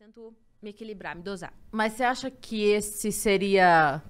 tento me equilibrar, me dosar. Mas você acha que esse seria...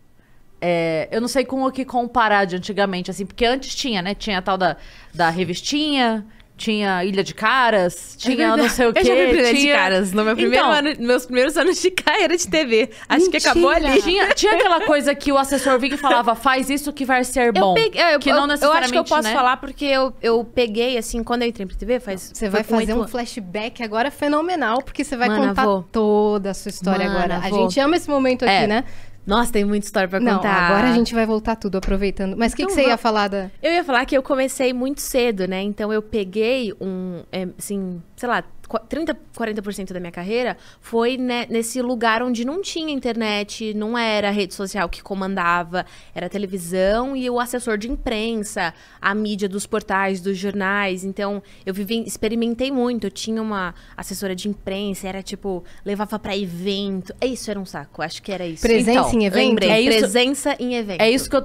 eu não sei com o que comparar de antigamente, assim, porque antes tinha, né? Tinha a tal da revistinha, tinha Ilha de Caras, tinha não sei o quê. Eu já fui pra Ilha de tinha... Caras, no meu primeiro ano, meus primeiros anos de carreira de TV. Acho que acabou ali. Tinha aquela coisa que o assessor vinha e falava, faz isso que vai ser bom. Que não necessariamente, eu acho que eu posso né? falar porque eu peguei, assim, quando eu entrei pra TV, Você vai fazer um flashback agora fenomenal, porque você vai contar toda a sua história agora. A gente ama esse momento aqui, né? Nossa, tem muita história pra contar. Não, agora a gente vai voltar tudo, aproveitando. Mas o que você ia falar da... Eu ia falar que eu comecei muito cedo, né? Então, eu peguei assim, sei lá, 30, 40% da minha carreira foi nesse lugar onde não tinha internet, não era rede social que comandava, era televisão e o assessor de imprensa, a mídia dos portais, dos jornais. Então, eu experimentei muito. Eu tinha uma assessora de imprensa, era tipo, levava pra evento. Isso era um saco, acho que era isso. Presença em evento? Lembrei, presença em evento. É isso que eu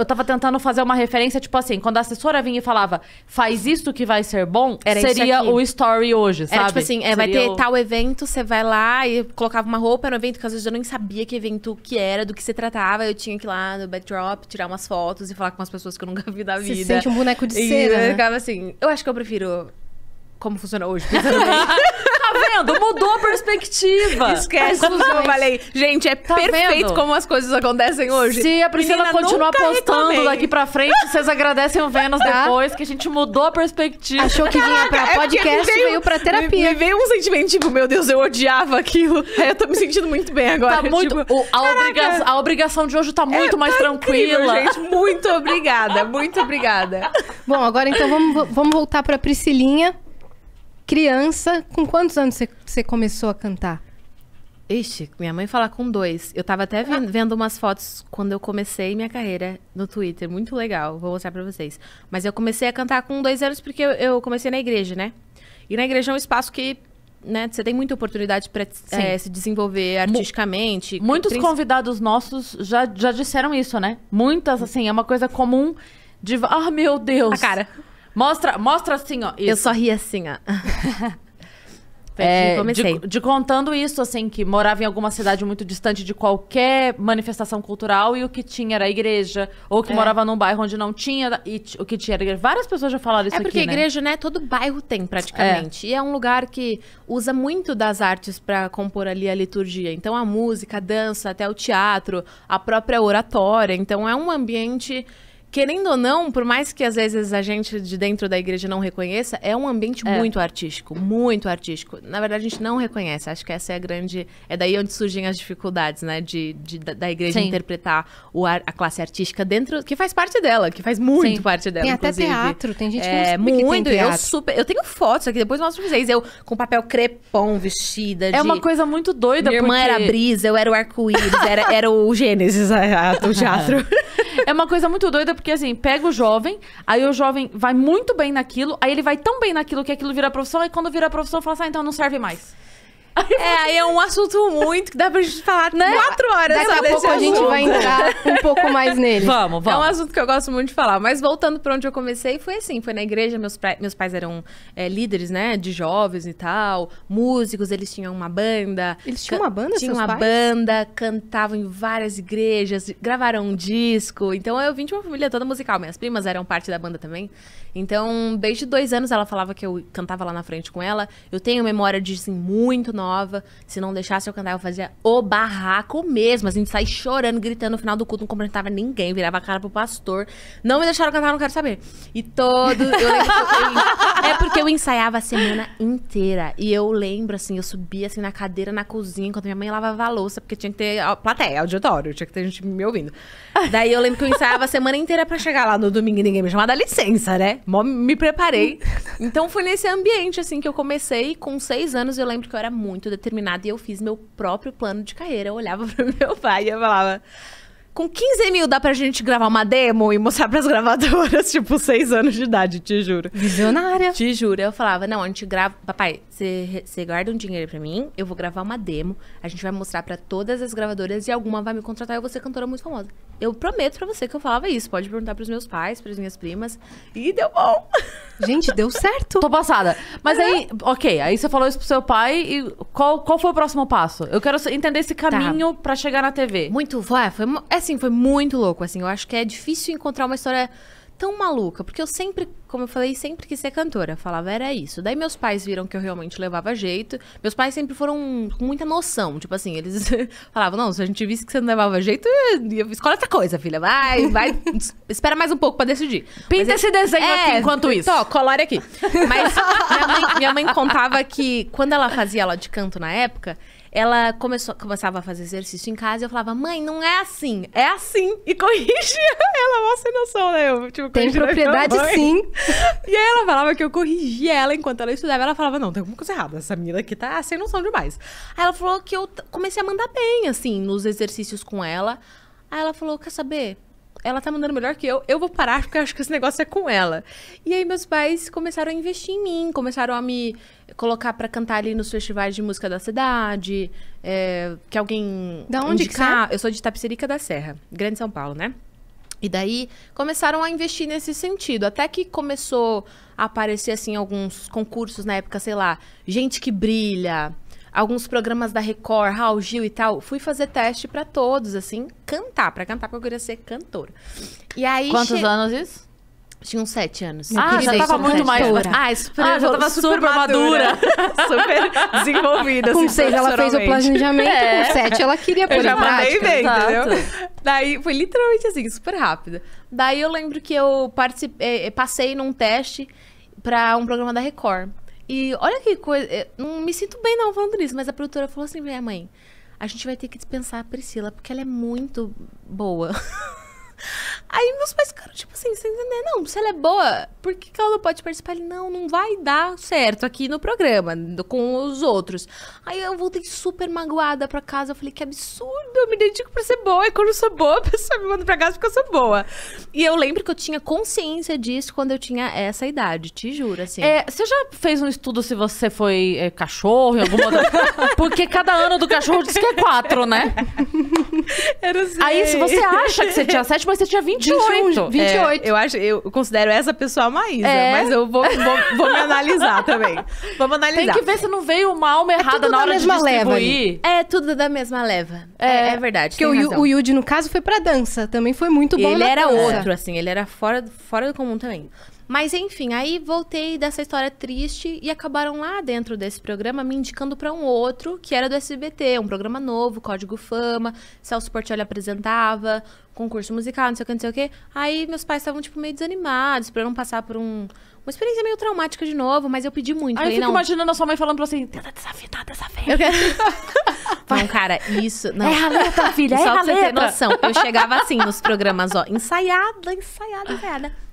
tava tentando fazer uma referência, tipo assim, quando a assessora vinha e falava, faz isso que vai ser bom, seria o story hoje, sabe? Era tipo assim, vai ter tal evento, você vai lá e colocava uma roupa no evento, que às vezes eu nem sabia que evento que era, do que se tratava. Eu tinha que ir lá no backdrop, tirar umas fotos e falar com umas pessoas que eu nunca vi da vida. Você se sente um boneco de cera, eu né? ficava assim, eu acho que eu prefiro como funciona hoje, pensando bem. Tá vendo? Mudou a perspectiva. Esquece tudo que eu falei. Gente, perfeito como as coisas acontecem hoje. Se a Priscila continuar postando daqui pra frente, vocês agradecem o Vênus depois, que a gente mudou a perspectiva. Achou que vinha pra podcast e veio pra terapia. Me veio um sentimento tipo, meu Deus, eu odiava aquilo. Eu tô me sentindo muito bem agora. Tá muito... Tipo, a obrigação de hoje tá muito mais tranquila. Incrível, gente. Muito obrigada, muito obrigada. Bom, agora então vamos voltar pra Priscilinha. Criança, com quantos anos você começou a cantar? Ixi, minha mãe fala com 2. Eu tava até vendo umas fotos quando eu comecei minha carreira no Twitter. Muito legal, vou mostrar pra vocês. Mas eu comecei a cantar com 2 anos porque eu comecei na igreja, né? E na igreja é um espaço que, né, você tem muita oportunidade pra se desenvolver artisticamente. Muitos convidados nossos já disseram isso, né? Muitas, assim, é uma coisa comum de... Ah, meu Deus! A cara. Mostra assim, ó. Isso. Eu só ri assim, ó. Comecei. De contando isso, assim, que morava em alguma cidade muito distante de qualquer manifestação cultural e o que tinha era a igreja, ou que morava num bairro onde não tinha, e o que tinha era a igreja. Várias pessoas já falaram isso aqui, porque a igreja, né, todo bairro tem praticamente. E é um lugar que usa muito das artes pra compor ali a liturgia. Então, a música, a dança, até o teatro, a própria oratória. Então, é um ambiente... Querendo ou não, por mais que às vezes a gente de dentro da igreja não reconheça, é um ambiente muito artístico, muito artístico. Na verdade, a gente não reconhece. Acho que essa é a grande... É daí onde surgem as dificuldades, né? Da igreja interpretar a classe artística dentro... Que faz parte dela, que faz muito parte dela, tem inclusive. Até teatro, tem gente que não sabe que tem teatro. Eu tenho fotos aqui, depois eu mostro pra vocês. Eu com papel crepom, vestida de... É uma coisa muito doida, Minha irmã era a Brisa, eu era o arco-íris, era o Gênesis, o teatro. É uma coisa muito doida, porque assim, pega o jovem, aí o jovem vai muito bem naquilo, aí ele vai tão bem naquilo que aquilo vira profissão, e quando vira profissão, fala assim, então não serve mais. Aí é um assunto muito que dá pra gente falar 4 horas. Daqui a pouco a gente vai entrar um pouco mais nele. Vamos. É um assunto que eu gosto muito de falar. Mas voltando pra onde eu comecei, foi assim. Foi na igreja, meus pais eram líderes, né? De jovens e tal. Músicos, eles tinham uma banda. Eles tinham uma banda, Tinham seus uma pais? banda, cantavam em várias igrejas, gravaram um disco. Então, eu vim de uma família toda musical. Minhas primas eram parte da banda também. Então, desde 2 anos, ela falava que eu cantava lá na frente com ela. Eu tenho memória de, assim, muito nova. Se não deixasse eu cantar, eu fazia o barraco mesmo. A gente saía chorando, gritando no final do culto, não cumprimentava ninguém, virava a cara pro pastor. Não me deixaram cantar, não quero saber. E todo... Eu lembro que é porque eu ensaiava a semana inteira. E eu lembro, assim, eu subia assim na cadeira na cozinha, enquanto minha mãe lavava a louça, porque tinha que ter plateia, auditório, tinha que ter gente me ouvindo. Daí eu lembro que eu ensaiava a semana inteira pra chegar lá no domingo e ninguém me chamar, dá licença, né? Me preparei. Então foi nesse ambiente, assim, que eu comecei. Com 6 anos, eu lembro que eu era muito determinada e eu fiz meu próprio plano de carreira. Eu olhava pro meu pai e eu falava... com 15 mil dá pra gente gravar uma demo e mostrar pras gravadoras, tipo, 6 anos de idade, te juro. Visionária. Te juro. Eu falava, não, a gente grava... Papai, você guarda um dinheiro pra mim, eu vou gravar uma demo, a gente vai mostrar pra todas as gravadoras e alguma vai me contratar e eu vou ser cantora muito famosa. Eu prometo pra você que eu falava isso. Pode perguntar pros meus pais, pras minhas primas. E deu bom. Gente, deu certo. Tô passada. Mas aí, ok, aí você falou isso pro seu pai e qual foi o próximo passo? Eu quero entender esse caminho pra chegar na TV. Muito, foi muito louco, assim. Eu acho que é difícil encontrar uma história tão maluca, porque eu sempre, como eu falei, sempre quis ser cantora. Falava, era isso. Daí meus pais viram que eu realmente levava jeito. Meus pais sempre foram com muita noção. Tipo assim, eles falavam, não, se a gente visse que você não levava jeito, escolhe outra coisa, filha. Vai, espera mais um pouco pra decidir. Pinta esse desenho aqui enquanto isso. Colore aqui. Mas minha mãe contava que quando ela fazia aula de canto na época, ela começava a fazer exercício em casa e eu falava, mãe, não é assim, é assim. E corrigia ela, mó sem noção, né? Eu, tipo, tem propriedade sim. E aí ela falava que eu corrigia ela enquanto ela estudava. Ela falava, não, tem alguma coisa errada, essa menina aqui tá sem noção demais. Aí ela falou que eu comecei a mandar bem, assim, nos exercícios com ela. Aí ela falou, quer saber? Ela tá mandando melhor que eu vou parar porque eu acho que esse negócio é com ela. E aí meus pais começaram a investir em mim, começaram a me colocar pra cantar ali nos festivais de música da cidade, que alguém da onde indicar. Eu sou de Itapecerica da Serra, Grande São Paulo, né? E daí começaram a investir nesse sentido, até que começou a aparecer assim alguns concursos na época, sei lá, Gente que Brilha, alguns programas da Record, Raul Gil e tal. Fui fazer teste pra todos, assim, pra cantar, porque eu queria ser cantora. E aí... Quantos anos isso? Tinha uns 7 anos. Já tava muito mais... já tava super madura. Super desenvolvida. Com 6 ela fez o planejamento, com 7 ela queria pôr em prática. Bem, entendeu? Daí foi literalmente assim, super rápido. Daí eu lembro que eu passei num teste pra um programa da Record. E olha que coisa, não me sinto bem não falando nisso, mas a produtora falou assim, minha mãe, a gente vai ter que dispensar a Priscila, porque ela é muito boa. Aí meus pais ficaram tipo assim, sem entender, não, se ela é boa, por que ela não pode participar? Ele, não vai dar certo aqui no programa, com os outros. Aí eu voltei super magoada pra casa, eu falei, que absurdo, eu me dedico pra ser boa, e quando eu sou boa, a pessoa me manda pra casa porque eu sou boa. E eu lembro que eu tinha consciência disso quando eu tinha essa idade, te juro, assim. Você já fez um estudo se você foi cachorro em alguma outra... Porque cada ano do cachorro diz que é 4, né? Aí se você acha que você tinha 7, mas você tinha 28. 28. Eu considero essa pessoa a Maísa, mas eu vou me analisar também. Vamos analisar. Tem que ver se não veio uma alma errada na hora de distribuir. É tudo da mesma leva. É verdade. Porque o Yudi, no caso, foi pra dança. Também foi muito bom. Ele era outro, assim, ele era fora do comum também. Mas enfim, aí voltei dessa história triste e acabaram lá dentro desse programa me indicando pra um outro, que era do SBT, um programa novo, Código Fama, Celso Portiolli apresentava, concurso musical, não sei o que. Aí meus pais estavam, tipo, meio desanimados pra eu não passar por uma experiência meio traumática de novo, mas eu pedi muito. Aí eu fico imaginando a sua mãe falando pra você, tenta desafinar dessa vez. Não, cara, isso... Não. É a letra, filha, só pra você ter noção, eu chegava assim nos programas, ó, ensaiada.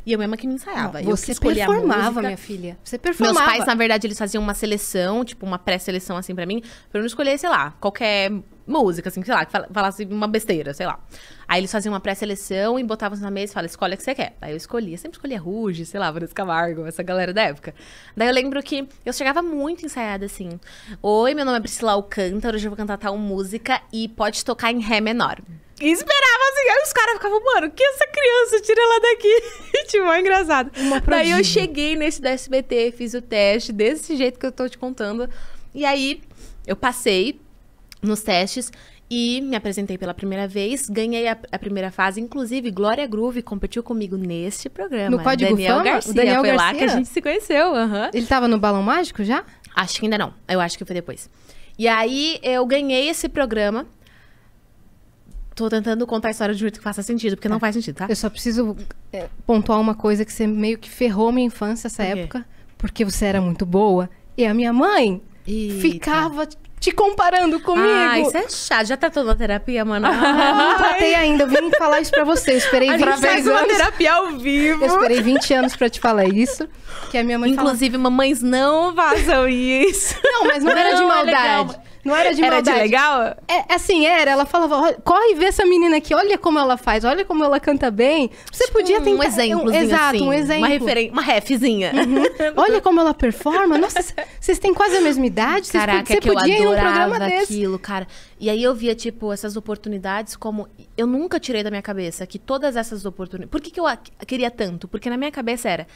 E eu mesma que me ensaiava. Você performava, minha filha. Você performava. Meus pais, na verdade, eles faziam uma seleção, tipo, uma pré-seleção, assim, pra mim, pra eu não escolher, sei lá, qualquer música, assim, sei lá, que falasse uma besteira, sei lá. Aí eles faziam uma pré-seleção e botavam na mesa e falavam, escolhe o que você quer. Aí eu escolhia, sempre escolhia Ruge, sei lá, Vanessa Camargo, essa galera da época. Daí eu lembro que eu chegava muito ensaiada, assim. Oi, meu nome é Priscila Alcântara, hoje eu vou cantar tal música e pode tocar em Ré menor. E esperava assim, aí os caras ficavam, mano, que essa criança? Tira ela daqui. Tipo, é engraçado. Daí eu cheguei nesse da SBT, fiz o teste desse jeito que eu tô te contando. E aí eu passei nos testes e me apresentei pela primeira vez, ganhei a primeira fase, inclusive Glória Groove competiu comigo neste programa. No Código Fama? Garcia, o Daniel foi Garcia? Lá que a gente se conheceu. Ele tava no Balão Mágico já? Acho que ainda não, eu acho que foi depois. E aí eu ganhei esse programa. Tô tentando contar a história de um jeito que faça sentido, porque não faz sentido, tá? Eu só preciso pontuar uma coisa que você meio que ferrou minha infância essa época, porque você era muito boa. E a minha mãe ficava te comparando comigo. Ah, isso é chato. Já tratou na terapia, mano? Não tratei ainda. Eu vim falar isso pra você. Eu esperei 20 anos. Uma terapia ao vivo. Eu esperei 20 anos pra te falar isso. Que a minha mãe Inclusive, mamães, não façam isso. Não, mas não era de maldade. Não era de Era maldade. de legal? É, assim, ela falava, "Olha, corre e vê essa menina aqui, olha como ela faz, olha como ela canta bem. Você podia tentar... Um exemplozinho Exato, assim. um exemplo. Uma refzinha. Olha como ela performa. Nossa, vocês têm quase a mesma idade. Caraca, você que eu podia ir num programa adorava desse. aquilo, cara. E aí eu via, tipo, essas oportunidades como... Eu nunca tirei da minha cabeça que todas essas oportunidades... Por que eu queria tanto? Porque na minha cabeça era...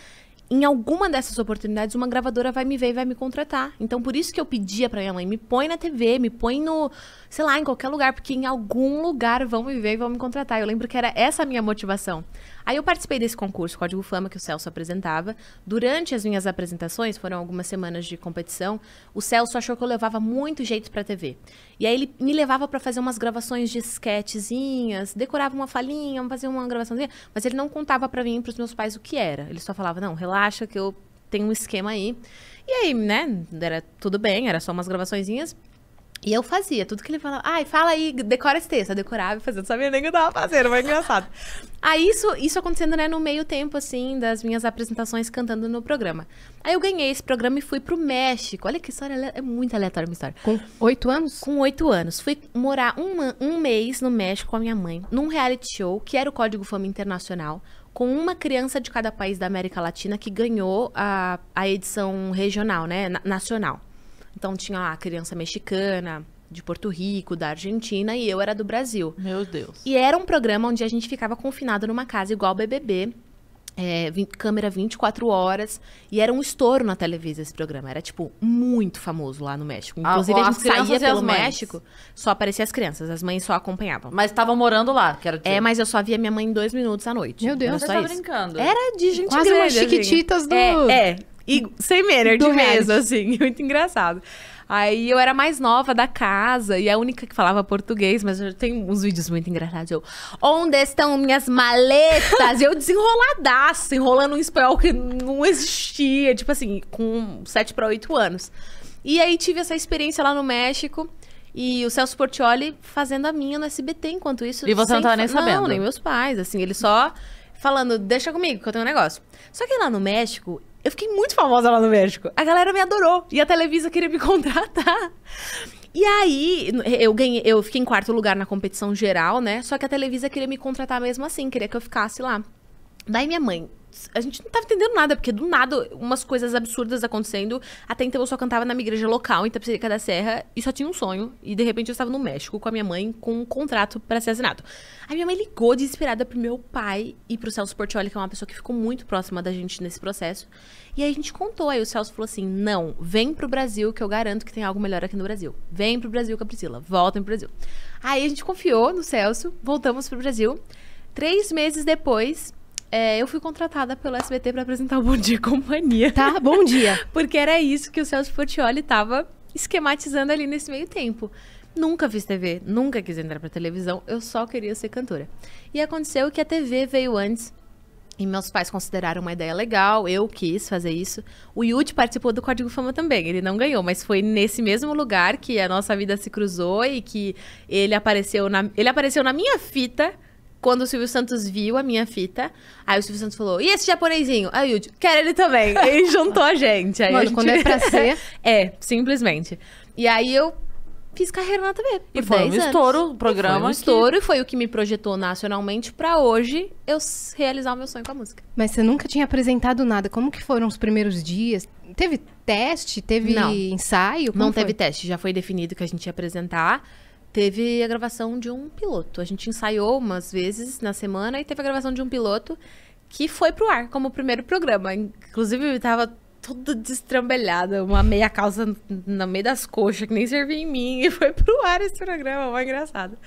Em alguma dessas oportunidades, uma gravadora vai me ver e vai me contratar. Então, por isso que eu pedia pra minha mãe, me põe na TV, me põe no, sei lá, em qualquer lugar, porque em algum lugar vão me ver e vão me contratar. Eu lembro que era essa a minha motivação. Aí eu participei desse concurso, Código Fama, que o Celso apresentava. Durante as minhas apresentações, foram algumas semanas de competição, o Celso achou que eu levava muito jeito pra TV. E aí ele me levava pra fazer umas gravações de sketchzinhas, decorava uma falinha, fazia uma gravaçãozinha, mas ele não contava pra mim e pros meus pais o que era. Ele só falava, não, relaxa que eu tenho um esquema aí. E aí, né, era tudo bem, era só umas gravaçõezinhas. E eu fazia tudo que ele falava. Ai, fala aí, decora esse texto. Eu decorava e fazia. Não sabia nem o que eu tava fazendo, mas engraçado. Aí isso acontecendo, né, no meio tempo, assim, das minhas apresentações cantando no programa. Aí eu ganhei esse programa e fui pro México. Olha que história, é muito aleatória a minha história. Com 8 anos? Com 8 anos. Fui morar um mês no México com a minha mãe, num reality show, que era o Código Fama Internacional, com uma criança de cada país da América Latina que ganhou a edição regional, né, nacional. Então tinha lá a criança mexicana, de Porto Rico, da Argentina, e eu era do Brasil. Meu Deus. E era um programa onde a gente ficava confinado numa casa igual ao BBB, câmera 24 horas, e era um estouro na televisão esse programa. Era, tipo, muito famoso lá no México. Inclusive, a as gente crianças saía e as pelo mães. México, só aparecia as crianças, as mães só acompanhavam. Mas estavam morando lá, quero dizer. Mas eu só via minha mãe em 2 minutos à noite. Meu Deus, Era Você só tá isso. brincando. Era de gente Quase grande, umas chiquititas assim. do... E sem Menard do mesmo, reality. assim. Muito engraçado. Aí eu era mais nova da casa e a única que falava português, mas eu tenho uns vídeos muito engraçados. Eu, onde estão minhas maletas? E eu desenroladaço, enrolando um espanhol que não existia, tipo assim, com 7 para 8 anos. E aí tive essa experiência lá no México. E o Celso Portiolli fazendo a minha no SBT, enquanto isso... E você não tava nem sabendo? Não, nem meus pais, assim, ele só falando, deixa comigo que eu tenho um negócio. Só que lá no México, eu fiquei muito famosa lá no México. A galera me adorou e a Televisa queria me contratar. E aí, eu fiquei em 4º lugar na competição geral, né? Só que a Televisa queria me contratar mesmo assim, queria que eu ficasse lá. Daí minha mãe... A gente não tava entendendo nada, porque do nada, umas coisas absurdas acontecendo. Até então eu só cantava na minha igreja local, em Itapecerica da Serra, e só tinha um sonho. E de repente eu estava no México com a minha mãe, com um contrato para ser assinado. Aí minha mãe ligou desesperada pro meu pai e pro Celso Portiolli, que é uma pessoa que ficou muito próxima da gente nesse processo. E aí a gente contou, aí o Celso falou assim, não, vem pro Brasil, que eu garanto que tem algo melhor aqui no Brasil. Vem pro Brasil com a Priscila, voltem pro Brasil. Aí a gente confiou no Celso, voltamos pro Brasil. 3 meses depois... eu fui contratada pelo SBT pra apresentar o Bom Dia e Companhia. Tá, bom dia. Porque era isso que o Celso Portiolli tava esquematizando ali nesse meio tempo. Nunca fiz TV, nunca quis entrar pra televisão, eu só queria ser cantora. E aconteceu que a TV veio antes, e meus pais consideraram uma ideia legal, eu quis fazer isso. O Yudi participou do Código Fama também, ele não ganhou, mas foi nesse mesmo lugar que a nossa vida se cruzou e que ele apareceu na minha fita. Quando o Silvio Santos viu a minha fita, aí o Silvio Santos falou, e esse japonesinho? Aí o Yudi, quero ele também. E juntou a gente. Aí Mano, a gente... quando é pra ser... simplesmente. E aí eu fiz carreira na TV. E foi um estouro o programa. Foi um estouro e foi o que me projetou nacionalmente pra hoje eu realizar o meu sonho com a música. Mas você nunca tinha apresentado nada. Como que foram os primeiros dias? Teve teste? Teve Não. ensaio? Como Não foi? teve teste, já foi definido que a gente ia apresentar. Teve a gravação de um piloto. A gente ensaiou umas vezes na semana e teve a gravação de um piloto que foi pro ar como o primeiro programa. Inclusive, eu tava toda destrambelhada, uma meia calça no meio das coxas, que nem servia em mim. E foi pro ar esse programa, foi engraçado.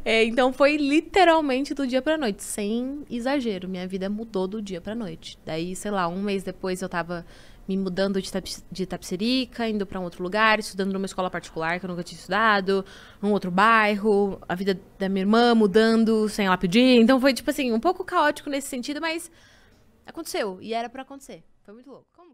Então, foi literalmente do dia pra noite, sem exagero. Minha vida mudou do dia pra noite. Daí, sei lá, um mês depois eu tava... me mudando de Itapecerica, indo pra um outro lugar, estudando numa escola particular que eu nunca tinha estudado, num outro bairro, a vida da minha irmã mudando sem ela pedir. Então foi, tipo assim, um pouco caótico nesse sentido, mas aconteceu. E era pra acontecer. Foi muito louco. Como?